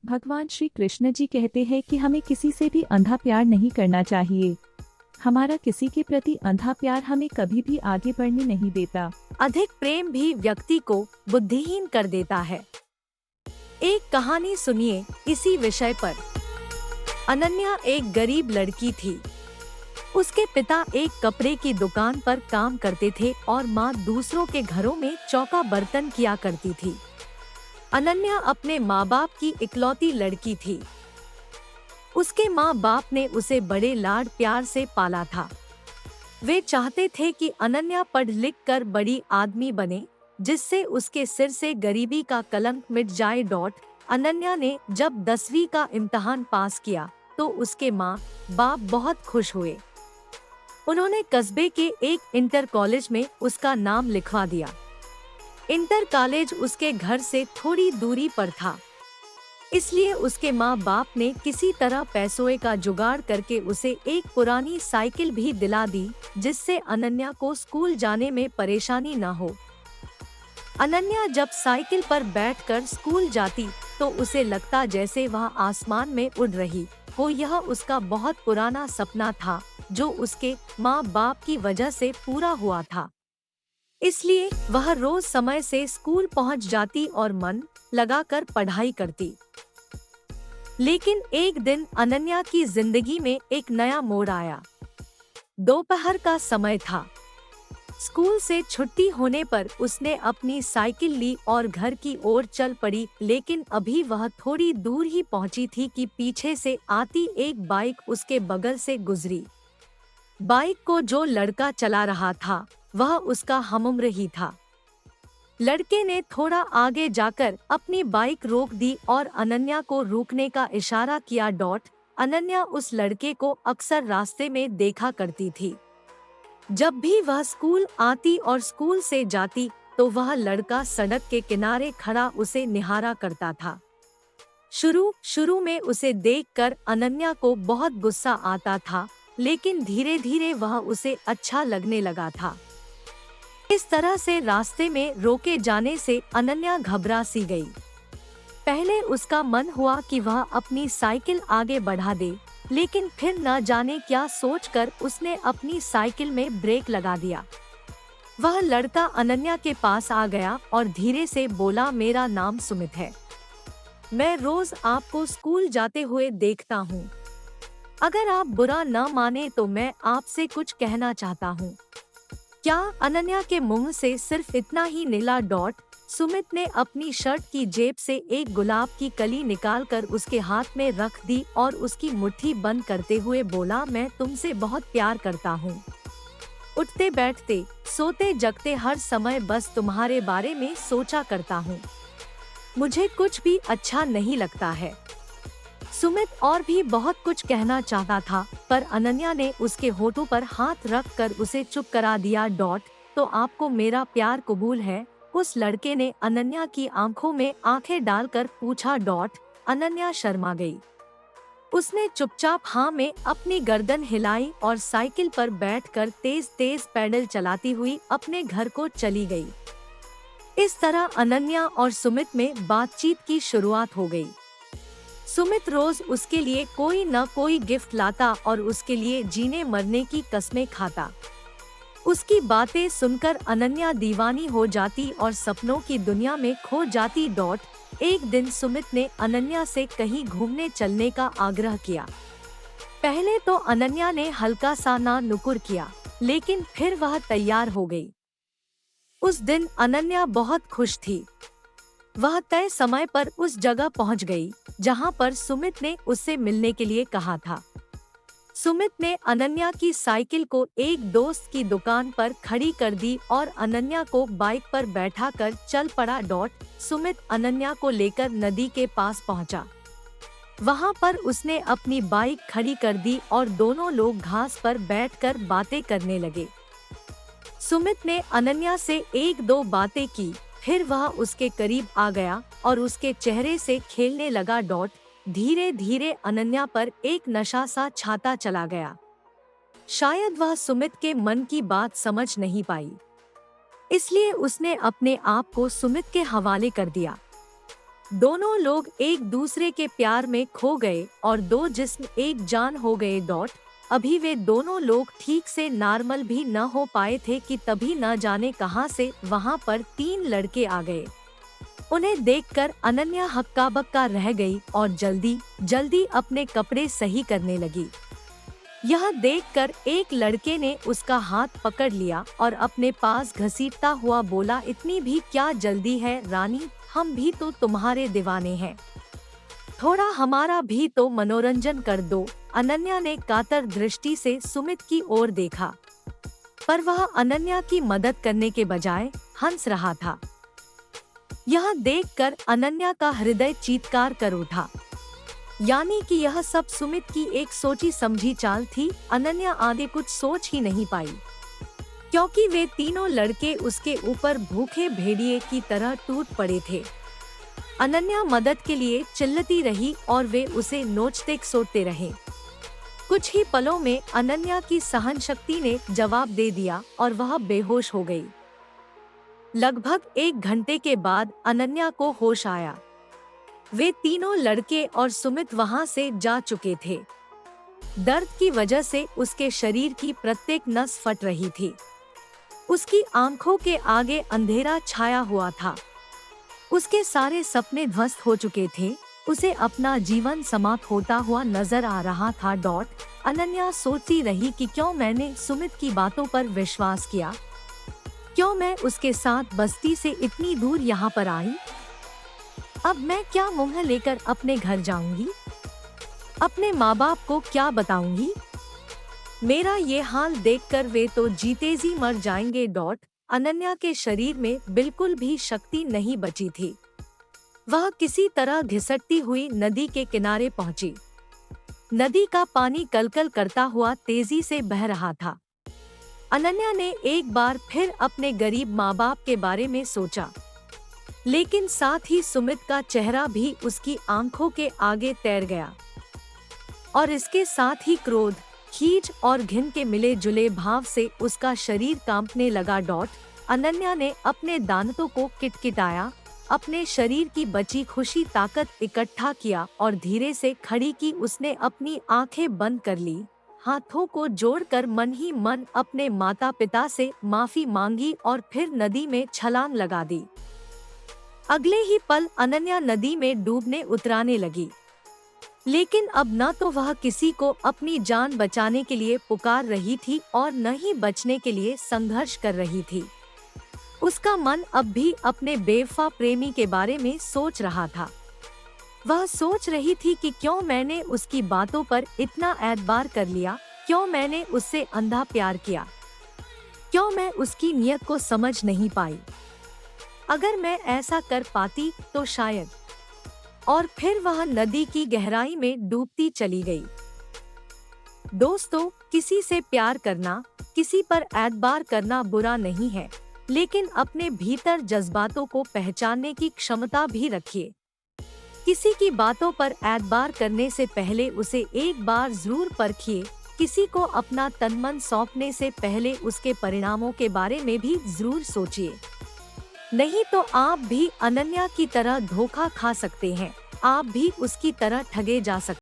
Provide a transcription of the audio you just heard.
भगवान श्री कृष्ण जी कहते हैं कि हमें किसी से भी अंधा प्यार नहीं करना चाहिए। हमारा किसी के प्रति अंधा प्यार हमें कभी भी आगे बढ़ने नहीं देता। अधिक प्रेम भी व्यक्ति को बुद्धिहीन कर देता है। एक कहानी सुनिए इसी विषय पर। अनन्या एक गरीब लड़की थी। उसके पिता एक कपड़े की दुकान पर काम करते थे और माँ दूसरों के घरों में चौका बर्तन किया करती थी। अनन्या अपने माँ बाप की इकलौती लड़की थी। उसके माँ बाप ने उसे बड़े लाड प्यार से पाला था। वे चाहते थे कि अनन्या पढ़ लिख कर बड़ी आदमी बने, जिससे उसके सिर से गरीबी का कलंक मिट जाए। अनन्या ने जब 10वीं का इम्तिहान पास किया तो उसके माँ बाप बहुत खुश हुए। उन्होंने कस्बे के एक इंटर कॉलेज में उसका नाम लिखवा दिया। इंटर कॉलेज उसके घर से थोड़ी दूरी पर था, इसलिए उसके माँ बाप ने किसी तरह पैसों का जुगाड़ करके उसे एक पुरानी साइकिल भी दिला दी, जिससे अनन्या को स्कूल जाने में परेशानी न हो। अनन्या जब साइकिल पर बैठकर स्कूल जाती तो उसे लगता जैसे वह आसमान में उड़ रही हो। यह उसका बहुत पुराना सपना था जो उसके माँ बाप की वजह से पूरा हुआ था। इसलिए वह रोज समय से स्कूल पहुंच जाती और मन लगाकर पढ़ाई करती। लेकिन एक दिन अनन्या की जिंदगी में एक नया मोड़ आया। दोपहर का समय था। स्कूल से छुट्टी होने पर उसने अपनी साइकिल ली और घर की ओर चल पड़ी। लेकिन अभी वह थोड़ी दूर ही पहुंची थी कि पीछे से आती एक बाइक उसके बगल से गुजरी। बाइक को जो लड़का चला रहा था वह उसका हमउम्र ही था। लड़के ने थोड़ा आगे जाकर अपनी बाइक रोक दी और अनन्या को रुकने का इशारा किया। अनन्या उस लड़के को अक्सर रास्ते में देखा करती थी। जब भी वह स्कूल आती और स्कूल से जाती तो वह लड़का सड़क के किनारे खड़ा उसे निहारा करता था। शुरू में उसे देखकर अनन्या को बहुत गुस्सा आता था, लेकिन धीरे धीरे वह उसे अच्छा लगने लगा था। इस तरह से रास्ते में रोके जाने से अनन्या घबरा सी गई। पहले उसका मन हुआ कि वह अपनी साइकिल आगे बढ़ा दे, लेकिन फिर न जाने क्या सोचकर उसने अपनी साइकिल में ब्रेक लगा दिया। वह लड़का अनन्या के पास आ गया और धीरे से बोला, मेरा नाम सुमित है। मैं रोज आपको स्कूल जाते हुए देखता हूँ। अगर आप बुरा न माने तो मैं आपसे कुछ कहना चाहता हूँ। क्या? अनन्या के मुंह से सिर्फ इतना ही निकला। सुमित ने अपनी शर्ट की जेब से एक गुलाब की कली निकालकर उसके हाथ में रख दी और उसकी मुट्ठी बंद करते हुए बोला, मैं तुमसे बहुत प्यार करता हूँ। उठते बैठते सोते जगते हर समय बस तुम्हारे बारे में सोचा करता हूँ। मुझे कुछ भी अच्छा नहीं लगता है। सुमित और भी बहुत कुछ कहना चाहता था, पर अनन्या ने उसके होठों पर हाथ रखकर उसे चुप करा दिया। तो आपको मेरा प्यार कबूल है? उस लड़के ने अनन्या की आंखों में आंखें डालकर पूछा। अनन्या शर्मा गई। उसने चुपचाप हाँ में अपनी गर्दन हिलाई और साइकिल पर बैठकर तेज तेज पैडल चलाती हुई अपने घर को चली गई। इस तरह अनन्या और सुमित में बातचीत की शुरुआत हो गई। सुमित रोज उसके लिए कोई न कोई गिफ्ट लाता और उसके लिए जीने मरने की कस्में खाता। उसकी बातें सुनकर अनन्या दीवानी हो जाती और सपनों की दुनिया में खो जाती। एक दिन सुमित ने अनन्या से कहीं घूमने चलने का आग्रह किया। पहले तो अनन्या ने हल्का सा ना नुकुर किया, लेकिन फिर वह तैयार हो गई। उस दिन अनन्या बहुत खुश थी। वह तय समय पर उस जगह पहुंच गई जहां पर सुमित ने उससे मिलने के लिए कहा था। सुमित ने अनन्या की साइकिल को एक दोस्त की दुकान पर खड़ी कर दी और अनन्या को बाइक पर बैठाकर चल पड़ा। सुमित अनन्या को लेकर नदी के पास पहुंचा। वहां पर उसने अपनी बाइक खड़ी कर दी और दोनों लोग घास पर बैठकर बातें करने लगे। सुमित ने अनन्या से एक दो बातें की, फिर वह उसके करीब आ गया और उसके चेहरे से खेलने लगा। धीरे धीरे अनन्या पर एक नशा सा छाता चला गया। शायद वह सुमित के मन की बात समझ नहीं पाई, इसलिए उसने अपने आप को सुमित के हवाले कर दिया। दोनों लोग एक दूसरे के प्यार में खो गए और दो जिस्म एक जान हो गए। अभी वे दोनों लोग ठीक से नॉर्मल भी न हो पाए थे कि तभी न जाने कहां से वहां पर 3 लड़के आ गए। उन्हें देखकर अनन्या हक्का बक्का रह गई और जल्दी जल्दी अपने कपड़े सही करने लगी। यह देखकर एक लड़के ने उसका हाथ पकड़ लिया और अपने पास घसीटता हुआ बोला, इतनी भी क्या जल्दी है रानी, हम भी तो तुम्हारे दीवाने हैं, थोड़ा हमारा भी तो मनोरंजन कर दो। अनन्या ने कातर दृष्टि से सुमित की ओर देखा, पर वह अनन्या की मदद करने के बजाय हंस रहा था। यह देखकर अनन्या का हृदय चीत्कार कर उठा, यानी कि यह सब सुमित की एक सोची समझी चाल थी। अनन्या आगे कुछ सोच ही नहीं पाई, क्योंकि वे तीनों लड़के उसके ऊपर भूखे भेड़िए की तरह टूट पड़े थे। अनन्या मदद के लिए चिल्लाती रही और वे उसे नोचते सोचते रहे। कुछ ही पलों में अनन्या की सहन शक्ति ने जवाब दे दिया और वह बेहोश हो गई। लगभग 1 घंटे के बाद अनन्या को होश आया। वे तीनों लड़के और सुमित वहां से जा चुके थे। दर्द की वजह से उसके शरीर की प्रत्येक नस फट रही थी। उसकी आंखों के आगे अंधेरा छाया हुआ था। उसके सारे सपने ध्वस्त हो चुके थे। उसे अपना जीवन समाप्त होता हुआ नजर आ रहा था। अनन्या सोचती रही कि क्यों मैंने सुमित की बातों पर विश्वास किया, क्यों मैं उसके साथ बस्ती से इतनी दूर यहाँ पर आई। अब मैं क्या मुंह लेकर अपने घर जाऊंगी, अपने माँ बाप को क्या बताऊंगी। मेरा ये हाल देखकर वे तो जीते जी मर जाएंगे। अनन्या के शरीर में बिल्कुल भी शक्ति नहीं बची थी। वह किसी तरह घिसटती हुई नदी के किनारे पहुंची। नदी का पानी कलकल करता हुआ तेजी से बह रहा था। अनन्या ने एक बार फिर अपने गरीब माँ बाप के बारे में सोचा, लेकिन साथ ही सुमित का चेहरा भी उसकी आंखों के आगे तैर गया और इसके साथ ही क्रोध, खींच और घिन के मिले जुले भाव से उसका शरीर कांपने लगा। अनन्या ने अपने दांतों को किटकिटाया, अपने शरीर की बची खुशी ताकत इकट्ठा किया और धीरे से खड़ी की। उसने अपनी आंखें बंद कर ली, हाथों को जोड़कर मन ही मन अपने माता पिता से माफी मांगी और फिर नदी में छलांग लगा दी। अगले ही पल अनन्या नदी में डूबने उतराने लगी, लेकिन अब न तो वह किसी को अपनी जान बचाने के लिए पुकार रही थी और न ही बचने के लिए संघर्ष कर रही थी। उसका मन अब भी अपने बेवफा प्रेमी के बारे में सोच रहा था। वह सोच रही थी कि क्यों मैंने उसकी बातों पर इतना एतबार कर लिया, क्यों मैंने उससे अंधा प्यार किया, क्यों मैं उसकी नीयत को समझ नहीं पाई। अगर मैं ऐसा कर पाती तो शायद। और फिर वह नदी की गहराई में डूबती चली गई। दोस्तों, किसी से प्यार करना, किसी पर एतबार करना बुरा नहीं है, लेकिन अपने भीतर जज्बातों को पहचानने की क्षमता भी रखिए। किसी की बातों पर एतबार करने से पहले उसे एक बार जरूर परखिए। किसी को अपना तन मन सौंपने से पहले उसके परिणामों के बारे में भी जरूर सोचिए, नहीं तो आप भी अनन्या की तरह धोखा खा सकते हैं। आप भी उसकी तरह ठगे जा सकते हैं।